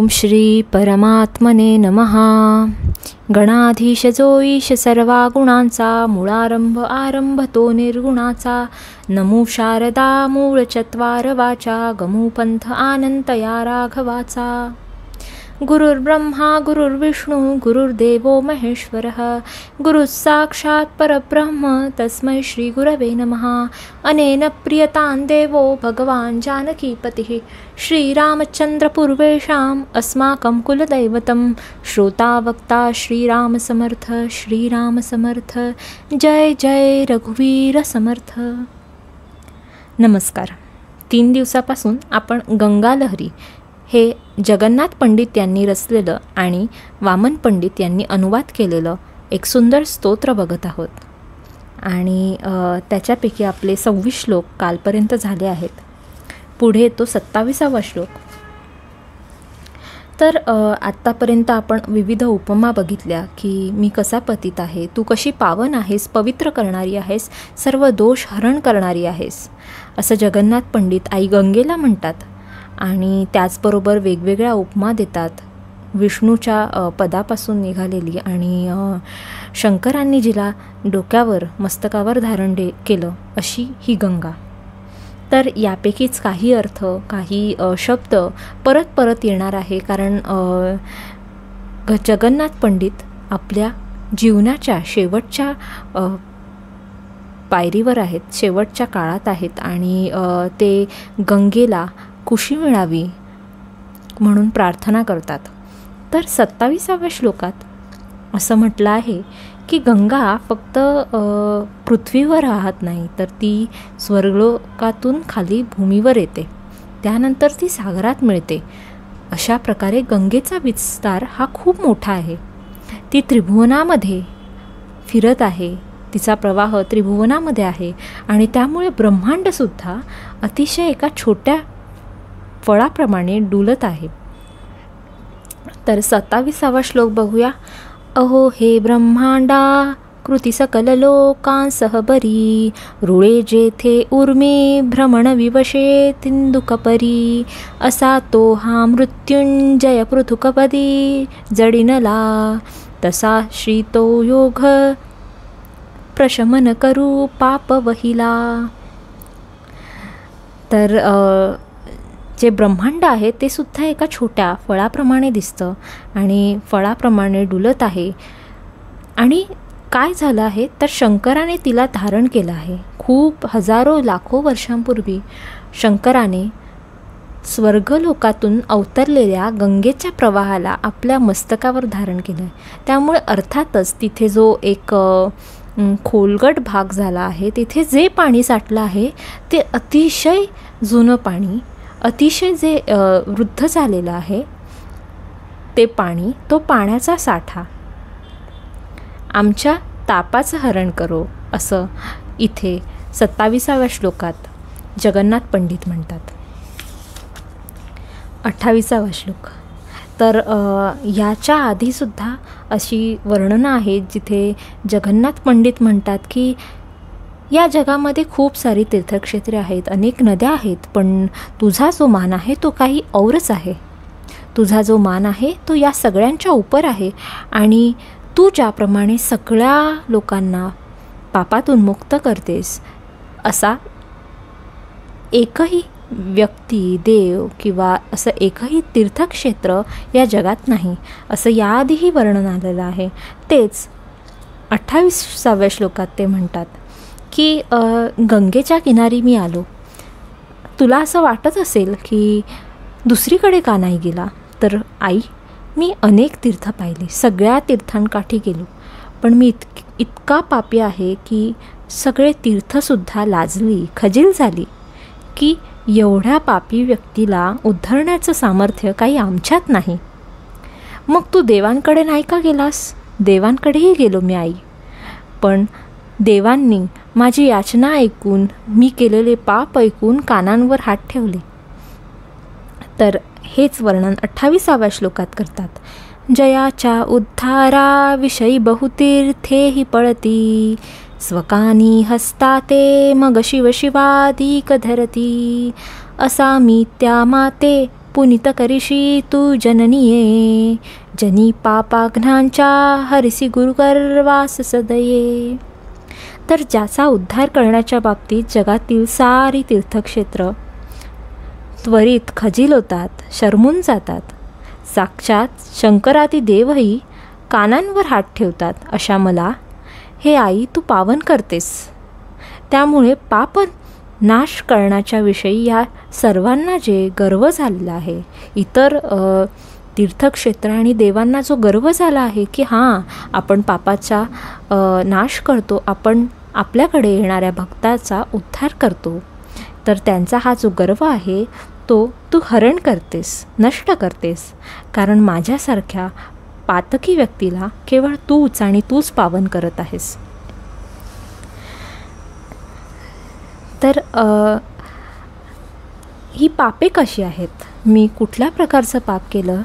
ओम श्री परमात्मने नमः. गणाधीश जो ईश सर्वा गुणांचा, मूळारंभ आरंभ तो निर्गुणाचा. नमो शारदा मूळ चत्वार वाचा, गमू पंथ आनंत या राघवाचा. गुरुर्ब्रह्मा गुरुर्विष्णू गुरुर्देवो महेश्वरः, गुरुः साक्षात् परब्रह्म तस्मै श्री गुरवे नमः. अनेन प्रियतां देवो भगवान् जानकीपतिः, श्रीरामचन्द्र पूर्वेषाम् अस्माकं कुलदैवतं. श्रोता वक्ता श्रीराम समर्थ, श्रीराम समर्थ. जय जय रघुवीर समर्थ. नमस्कार. 3 दिवसापासून आपण गंगालहरी हे जगन्नाथ पंडित यांनी रचलेलं आणि वामन पंडित यांनी अनुवाद केलेलं एक सुंदर स्तोत्र बघत आहोत. आणि त्याच्यापैकी आपले 26 श्लोक कालपर्यंत झाले आहेत. पुढे तो 27वा श्लोक. तर आत्तापर्यंत आपण विविध उपमा बघितल्या की मी कसा पतित आहे, तू कशी पावन आहेस, पवित्र करणारी आहेस, सर्व दोष हरण करणारी आहेस, असं जगन्नाथ पंडित आई गंगेला म्हणतात. आणि त्याचबरोबर वेगवेगळ्या उपमा देतात. विष्णूच्या पदापासून निघालेली आणि शंकरांनी जिला डोक्यावर मस्तकावर धारण केलं अशी ही गंगा. तर यापैकीच काही अर्थ, काही शब्द परत परत येणार आहे, कारण जगन्नाथ पंडित आपल्या जीवनाच्या शेवटच्या पायरीवर आहेत, शेवटच्या काळात आहेत आणि ते गंगेला कुशी मिळावी म्हणून प्रार्थना करतात. तर 27व्या श्लोकात असं म्हटलं आहे की गंगा फक्त पृथ्वीवर राहत नाही, तर ती स्वर्गलोकातून खाली भूमीवर येते, त्यानंतर ती सागरात मिळते. अशा प्रकारे गंगेचा विस्तार हा खूप मोठा आहे. ती त्रिभुवनामध्ये फिरत आहे, तिचा प्रवाह त्रिभुवनामध्ये आहे आणि त्यामुळे ब्रह्मांडसुद्धा अतिशय एका छोट्या फळाप्रमाणे डुलत आहे. तर 27वा श्लोक बघूया. अहो हे ब्रह्मांडा कृती सकल लोकांसह बरी, रुळे जेथे उर्मी भ्रमण विवशे तिंदुकपरी. असा तो हा मृत्युंजय पृथुकपदी जडिनला, तसा श्री तो योग प्रशमन करू पाप वहिला. तर जे ब्रह्मांड आहे ते सुद्धा एका छोट्या फळाप्रमाणे दिसतं आणि फळाप्रमाणे डुलत आहे. आणि काय झालं आहे तर शंकराने तिला धारण केलं आहे. खूप हजारो लाखो वर्षांपूर्वी शंकराने स्वर्गलोकातून अवतरलेल्या गंगेच्या प्रवाहाला आपल्या मस्तकावर धारण केलं आहे. त्यामुळे अर्थातच तिथे जो एक खोलगट भाग झाला आहे, तिथे जे पाणी साठलं आहे ते अतिशय जुनं पाणी, अतिशय जे वृद्ध झालेलं आहे ते पाणी, तो पाण्याचा साठा आमच्या तापाचं हरण करो, असं इथे 27व्या श्लोकात जगन्नाथ पंडित म्हणतात. 28वा श्लोक. तर ह्याच्या आधीसुद्धा अशी वर्णनं आहेत जिथे जगन्नाथ पंडित म्हणतात की या जगामध्ये खूप सारी तीर्थक्षेत्रे आहेत, अनेक नद्या आहेत, पण तुझा जो मान आहे तो काही औरच आहे. तुझा जो मान आहे तो या सगळ्यांच्या उपर आहे आणि तू ज्याप्रमाणे सगळ्या लोकांना पापातून मुक्त करतेस, असा एकही व्यक्ती, देव किंवा असं एकही तीर्थक्षेत्र या जगात नाही, असं याआधीही वर्णन आलेलं आहे. तेच 28व्या श्लोकात ते म्हणतात की गंगेच्या किनारी मी आलो. तुला असं वाटत असेल की दुसरीकडे का नाही गेला, तर आई मी अनेक तीर्थ पाहिले, सगळ्या तीर्थांकाठी गेलो, पण मी इतका पापी आहे की सगळे तीर्थसुद्धा लाजली, खजील झाली की एवढ्या पापी व्यक्तीला उद्धरण्याचं सामर्थ्य काही आमच्यात नाही. मग तू देवांकडे नाही का गेलास? देवांकडेही गेलो मी आई, पण देवांनी माझी याचना ऐकून, मी केलेले पाप ऐकून कानांवर हात ठेवले. तर हेच वर्णन 28व्या श्लोकात करतात. जयाच्या उद्धाराविषयी बहुतीर्थेही पळती, स्वकानी हस्ता ते मग शिव शिवाधिक धरती. असा मी त्या माते पुनीत करिशी तू जननीये, जनी पापाघ्नांच्या हरिसी गुरुगर्वास सदये. तर ज्याचा उद्धार करण्याच्या बाबतीत जगातील सारी तीर्थक्षेत्र त्वरित खजील होतात, शरमून जातात. साक्षात शंकरादी देवही कानांवर हात ठेवतात. अशा मला हे आई तू पावन करतेस. त्यामुळे पाप नाश करण्याच्या विषयी या सर्वांना जे गर्व झालेला आहे, इतर तीर्थक्षेत्र आणि देवांना जो गर्व झाला आहे की हां आपण पापाचा नाश करतो, आपण आपल्याकडे येणाऱ्या भक्ताचा उद्धार करतो, तर त्यांचा हा जो गर्व आहे तो तू हरण करतेस, नष्ट करतेस. कारण माझ्यासारख्या पातकी व्यक्तीला केवळ तूच आणि तूच पावन करत आहेस. तर ही पापे कशी आहेत, मी कुठल्या प्रकारचं पाप केलं,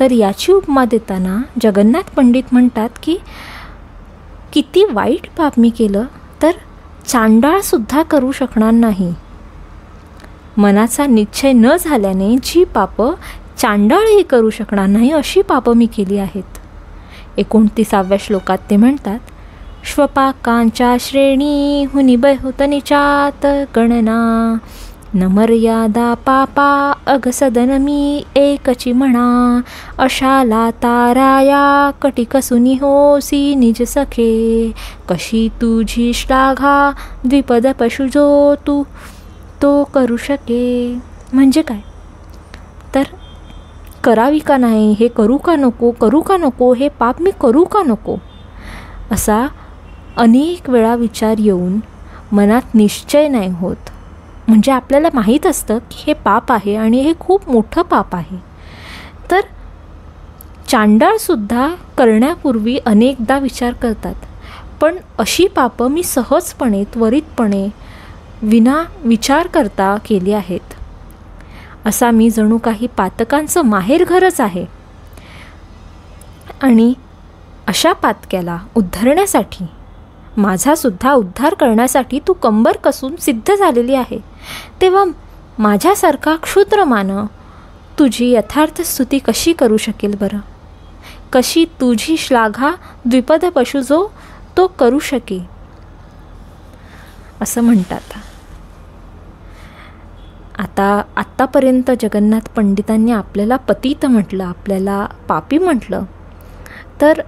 तर याची उपमा देताना जगन्नाथ पंडित म्हणतात की किती वाईट पाप मी केलं, तर चांडाळसुद्धा करू शकणार नाही. मनाचा निश्चय न झाल्याने जी पापं चांडाळही करू शकणार नाही अशी पापं मी केली आहेत. 29व्या श्लोकात ते म्हणतात, श्वपाकांच्या श्रेणी हुनी बहुतनिचात गणना, न मर्यादा पापा अगसदन मी एकची म्हणा, अशाला ताराया कटिकसुनी होसी निज सखे, कशी तुझी श्लाघा द्विपद पशु जो तू तो करू शके. म्हणजे काय, तर करावी का नाही, हे करू का नको, हे पाप मी करू का नको, असा अनेक वेळा विचार येऊन मनात निश्चय नाही होत. म्हणजे आपल्याला माहीत असतं की हे पाप आहे आणि हे खूप मोठं पाप आहे. तर चांडाळसुद्धा करण्यापूर्वी अनेकदा विचार करतात, पण अशी पापं मी सहजपणे त्वरितपणे विना विचार करता केली आहेत. असा मी जणू काही पातकांचं माहेरघरच आहे. आणि अशा पातक्याला उद्धरण्यासाठी, माझासुद्धा उद्धार करण्यासाठी तू कंबर कसून सिद्ध झालेली आहे. तेव्हा माझ्यासारखा क्षुद्र मानव तुझी यथार्थ स्तुती कशी करू शकेल बरं, कशी तुझी श्लाघा द्विपद पशु जो तो करू शके, असं म्हणतात. आत्तापर्यंत जगन्नाथ पंडितांनी आपल्याला पतित म्हटलं, आपल्याला पापी म्हटलं. तर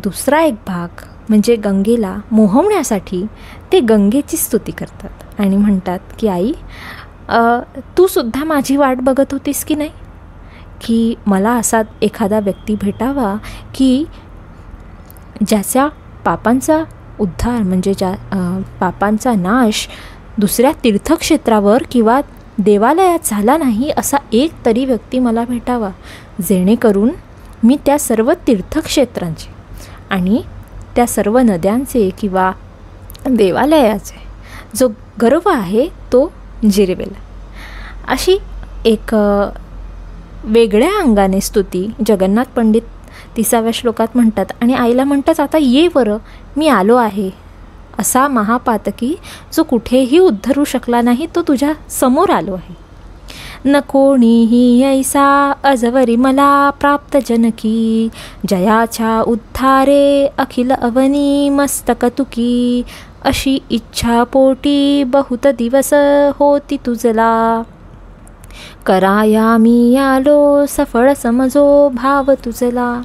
दुसरा एक भाग म्हणजे गंगेला मोहवण्यासाठी ते गंगेची स्तुती करतात आणि म्हणतात की आई तू सुद्धा माझी वाट बघत होतीस की नाही, की मला असा एखादा व्यक्ती भेटावा की ज्याच्या पापांचा उद्धार म्हणजे ज्या पापांचा नाश दुसऱ्या तीर्थक्षेत्रावर किंवा देवालयात झाला नाही, असा एक तरी व्यक्ती मला भेटावा, जेणेकरून मी त्या सर्व तीर्थक्षेत्रांचे आणि त्या सर्व नद्यांचे किंवा देवालयाचे जो गर्व आहे तो जिरवेल. अशी एक वेगळ्या अंगाने स्तुती जगन्नाथ पंडित 30व्या श्लोकात म्हणतात. आणि आईला म्हणतात, आता ये बरं, मी आलो आहे. असा महापातकी जो कुठेही उद्धरू शकला नाही तो तुझ्या समोर आलो आहे. न कोणीही ऐसा अजवरी मला प्राप्त जनकी, जयाच्या उद्धारे अखिल अवनी मस्तक तुकी, अशी इच्छा पोटी बहुत दिवस होती तुझला, कराया मी आलो सफळ समजो भाव तुझला.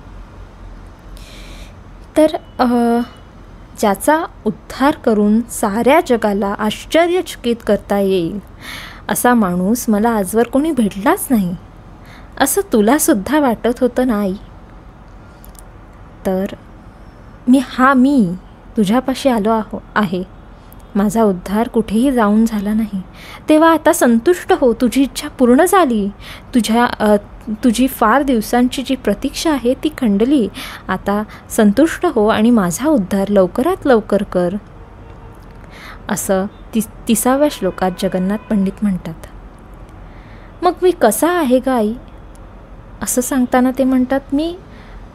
तर ज्याचा उद्धार करून साऱ्या जगाला आश्चर्यचकित करता येईल असा माणूस मला आजवर कोणी भेटलाच नाही, असं तुलासुद्धा वाटत होतं ना आई. तर मी तुझ्यापाशी आलो आहे. माझा उद्धार कुठेही जाऊन झाला नाही. तेव्हा आता संतुष्ट हो, तुझी इच्छा पूर्ण झाली. तुझी फार दिवसांची जी प्रतीक्षा आहे ती खंडली. आता संतुष्ट हो आणि माझा उद्धार लवकरात लवकर कर, असं 30व्या श्लोकात जगन्नाथ पंडित म्हणतात. मग मी कसा आहे ग आई, असं सांगताना ते म्हणतात, मी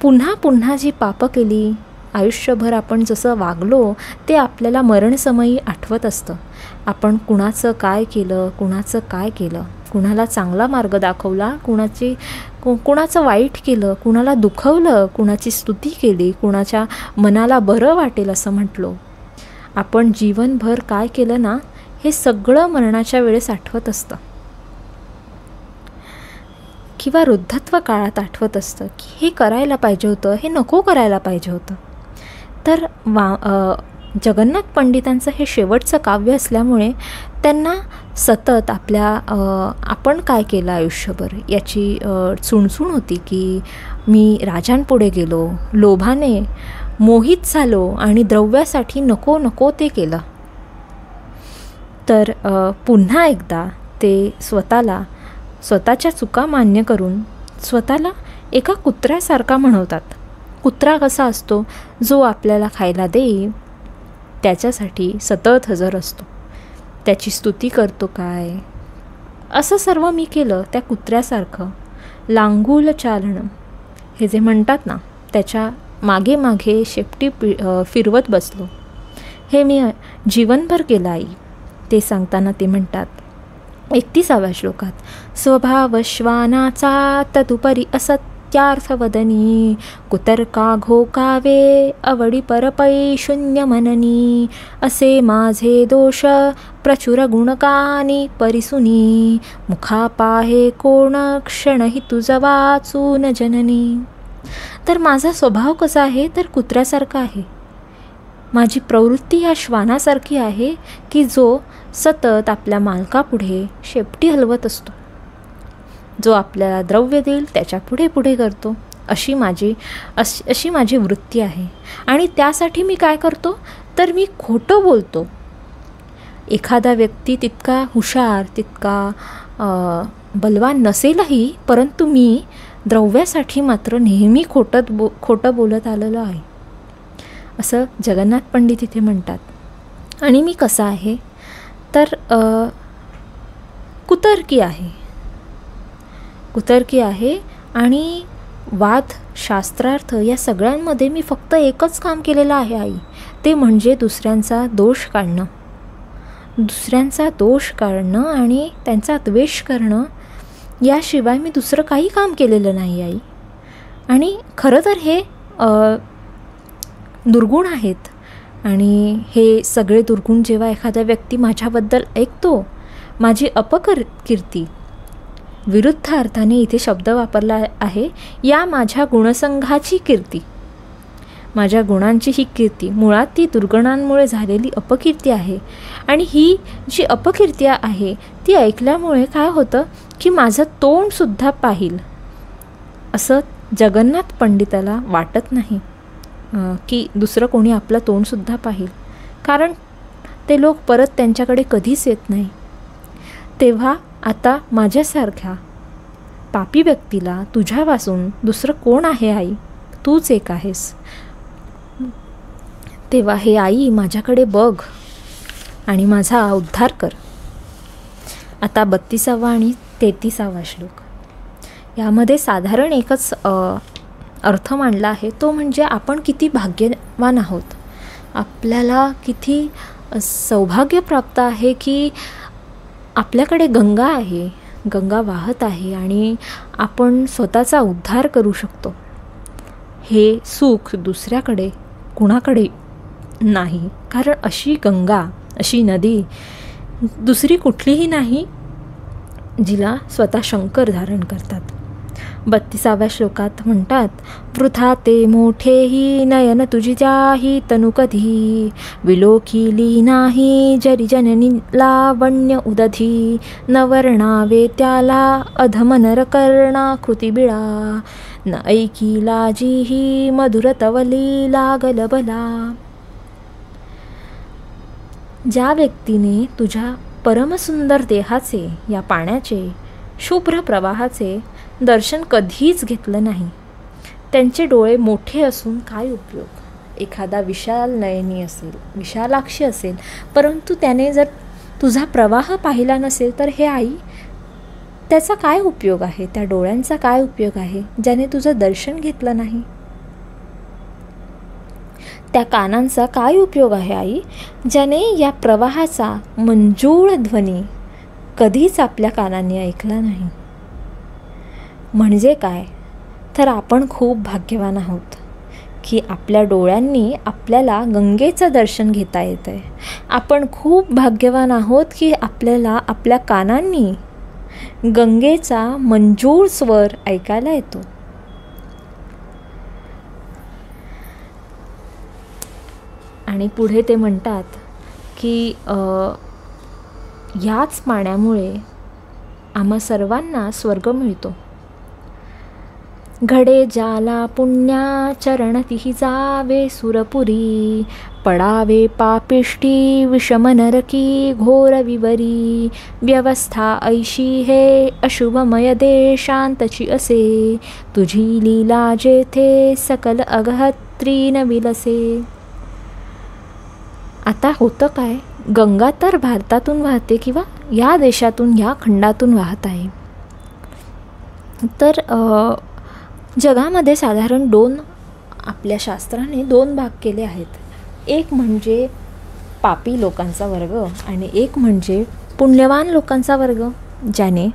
पुन्हा पुन्हा जी पापं केली, आयुष्यभर आपण जसं वागलो ते आपल्याला मरणसमयी आठवत असतं. आपण कुणाचं काय केलं कुणाला चांगला मार्ग दाखवला, कुणाचं वाईट केलं, कुणाला दुखवलं, कुणाची स्तुती केली, कुणाच्या मनाला बरं वाटेल असं म्हटलो. आपण जीवनभर काय केलं ना, हे सगळं मरणाच्या वेळेस आठवत असतं किंवा वृद्धत्व काळात आठवत असतं की हे करायला पाहिजे होतं, हे नको करायला पाहिजे होतं. तर जगन्नाथ पंडितांचं हे शेवटचं काव्य असल्यामुळे त्यांना सतत आपण काय केलं आयुष्यभर याची चुणचुण होती की मी राजांपुढे गेलो, लोभाने मोहित झालो आणि द्रव्यासाठी नको नको ते केलं. तर पुन्हा एकदा ते स्वतःच्या चुका मान्य करून स्वतःला एका कुत्र्यासारखा म्हणवतात. कुत्रा कसा असतो, जो आपल्याला खायला देईल त्याच्यासाठी सतत हजर असतो, त्याची स्तुती करतो काय. असं सर्व मी केलं त्या कुत्र्यासारखं. लांगूल चालणं हे जे म्हणतात ना, त्याच्या मागे मागे शेपटी फिरवत बसलो. हे मी जीवनभर केलं आई. ते सांगताना ते म्हणतात 31व्या श्लोकात, स्वभाव श्वानाचा तदुपरी असत्यार्थवदनी, कुतर्का घोकावे अवडी परपै शून्य मननी, असे माझे दोष प्रचुर गुणकानी परिसुनी, मुखा पाहे कोण क्षणही तुझ वाचून जननी. तर माझा स्वभाव कसा आहे, तर कुत्र्यासारखा आहे. माझी प्रवृत्ती या श्वानासारखी आहे की जो सतत आपल्या मालकापुढे शेपटी हलवत असतो, जो आपल्याला द्रव्य देईल त्याच्या पुढे पुढे करतो. अशी माझी वृत्ती आहे. आणि त्यासाठी मी काय करतो, तर मी खोटं बोलतो. एखादा व्यक्ती तितका हुशार, तितका बलवान नसेलही, परंतु मी द्रव्यासाठी मात्र नेहमी खोटं बोलत आलेलो आहे, असं जगन्नाथ पंडित इथे म्हणतात. आणि मी कसा आहे, तर कुतर्की आहे आणि वाद, शास्त्रार्थ या सगळ्यांमध्ये मी फक्त एकच काम केलेलं आहे आई, ते म्हणजे दुसऱ्यांचा दोष काढणं आणि त्यांचा द्वेष करणं. याशिवाय मी दुसरं काही काम केलेलं नाही आई. आणि खरं तर हे दुर्गुण आहेत. आणि हे सगळे दुर्गुण जेव्हा एखादा व्यक्ती माझ्याबद्दल ऐकतो, माझी अपकीर्ती, विरुद्ध अर्थाने इथे शब्द वापरला आहे, या माझ्या गुणसंघाची कीर्ती, माझ्या गुणांची ही कीर्ती मुळात ती दुर्गुणांमुळे झालेली अपकीर्ती आहे. आणि ही जी अपकीर्ती आहे ती ऐकल्यामुळे काय होतं की माझं तोंडसुद्धा पाहिल असं जगन्नाथ पंडिताला वाटत नाही की दुसरं कोणी आपलं तोंडसुद्धा पाहिल, कारण ते लोक परत त्यांच्याकडे कधीच येत नाही. तेव्हा आता माझ्यासारख्या पापी व्यक्तीला तुझ्यापासून दुसरं कोण आहे आई, तूच एक आहेस. तेव्हा हे आई माझ्याकडे बघ आणि माझा उद्धार कर. आता 32वा आणि 33वा श्लोक यामध्ये साधारण एकच अर्थ मांडला आहे, तो म्हणजे आपण किती भाग्यवान आहोत, आपल्याला किती सौभाग्य प्राप्त आहे की आपल्याकडे गंगा आहे, गंगा वाहत आहे आणि आपण स्वतःचा उद्धार करू शकतो. हे सुख दुसऱ्याकडे कुणाकडे नाही, कारण अशी गंगा, अशी नदी दुसरी कुठलीही नाही जिला स्वतः शंकर धारण करतात. 32व्या श्लोकात म्हणतात, वृथा ते मोठेही नयन तुझी जाही तनु कधी, विलोकिली नाही जरी जननी लावण्य उदधी, न वर्णावे त्याला अधम नर कर्णा कृती बिळा, न ऐकिला जीही मधुर तवली लागल बला. ज्या व्यक्तीने तुझ्या परमसुंदर देहाचे, या पाण्याचे, शुभ्र प्रवाहाचे दर्शन कधीच घेतलं नाही, त्यांचे डोळे मोठे असून काय उपयोग. एखादा विशाल नयनी असेल, विशालाक्षी असेल, परंतु त्याने जर तुझा प्रवाह पाहिला नसेल तर हे आई त्याचा काय उपयोग आहे, त्या डोळ्यांचा काय उपयोग आहे ज्याने तुझं दर्शन घेतलं नाही. त्या कानांचा काय उपयोग आहे आई ज्याने या प्रवाहाचा मंजूळ ध्वनी कधीच आपल्या कानांनी ऐकला नाही. म्हणजे काय, तर आपण खूप भाग्यवान आहोत की आपल्या डोळ्यांनी आपल्याला गंगेचं दर्शन घेता येतं आहे. आपण खूप भाग्यवान आहोत की आपल्याला आपल्या कानांनी गंगेचा मंजूळ स्वर ऐकायला येतो. आणि पुढे ते म्हणतात की याच पाण्यामुळे आम्हा सर्वांना स्वर्ग मिळतो. घडे ज्याला पुण्याचरणतिही जावे सुरपुरी, पडावे पापिष्टी विषम नरकी घोर विवरी, व्यवस्था ऐशी हे अशुभमय देशांतची असे, तुझी लीला जेथे सकल अगहत्री न विलसे. आता होतं काय, गंगा तर भारतातून वाहते किंवा या देशातून, या खंडातून वाहत आहे. तर जगामध्ये साधारण आपल्या शास्त्राने 2 भाग केले आहेत. एक म्हणजे पापी लोकांचा वर्ग आणि एक म्हणजे पुण्यवान लोकांचा वर्ग. ज्याने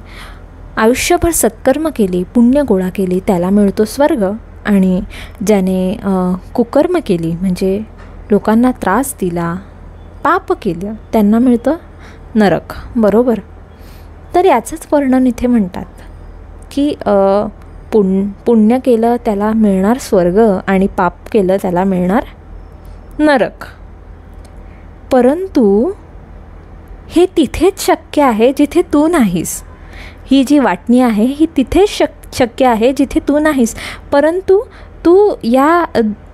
आयुष्यभर सत्कर्म केली, पुण्य गोळा केली, त्याला मिळतो स्वर्ग. आणि ज्याने कुकर्म केली, म्हणजे लोकांना त्रास दिला, पाप केलं, त्यांना मिळतं नरक. बरोबर. तर याचंच वर्णन इथे म्हणतात की पुण्य केलं त्याला मिळणार स्वर्ग आणि पाप केलं त्याला मिळणार नरक. परंतु हे तिथेच शक्य आहे जिथे तू नाहीस. ही जी वाटणी आहे ही तिथेच शक्य आहे जिथे तू नाहीस. परंतु तू या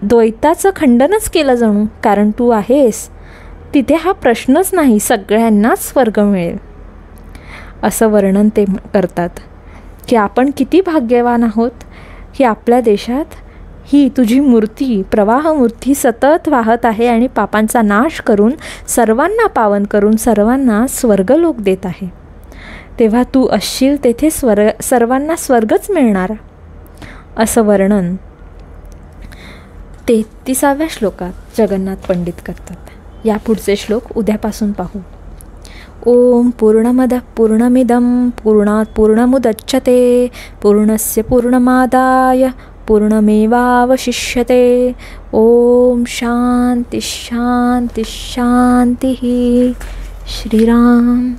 द्वैताचं खंडनच केलं जणू, कारण तू आहेस तिथे हा प्रश्नच नाही, सगळ्यांनाच स्वर्ग मिळेल. असं वर्णन ते करतात की आपण किती भाग्यवान आहोत की आपल्या देशात ही तुझी मूर्ती, प्रवाह मूर्ती सतत वाहत आहे आणि पापांचा नाश करून, सर्वांना पावन करून, सर्वांना स्वर्गलोक देत आहे. तेव्हा तू असशील तेथे सर्वांना स्वर्गच मिळणार. असं वर्णन 33व्या श्लोकात जगन्नाथ पंडित करतात. या पुढचे श्लोक उद्यापासून पाहू. ओम पूर्णमदः पूर्णमिदं पूर्णात् पूर्णमुदच्यते पूर्णस्य पूर्णमादाय पूर्णमेवावशिष्यते. ओम शांती शांती शांती. श्रीराम.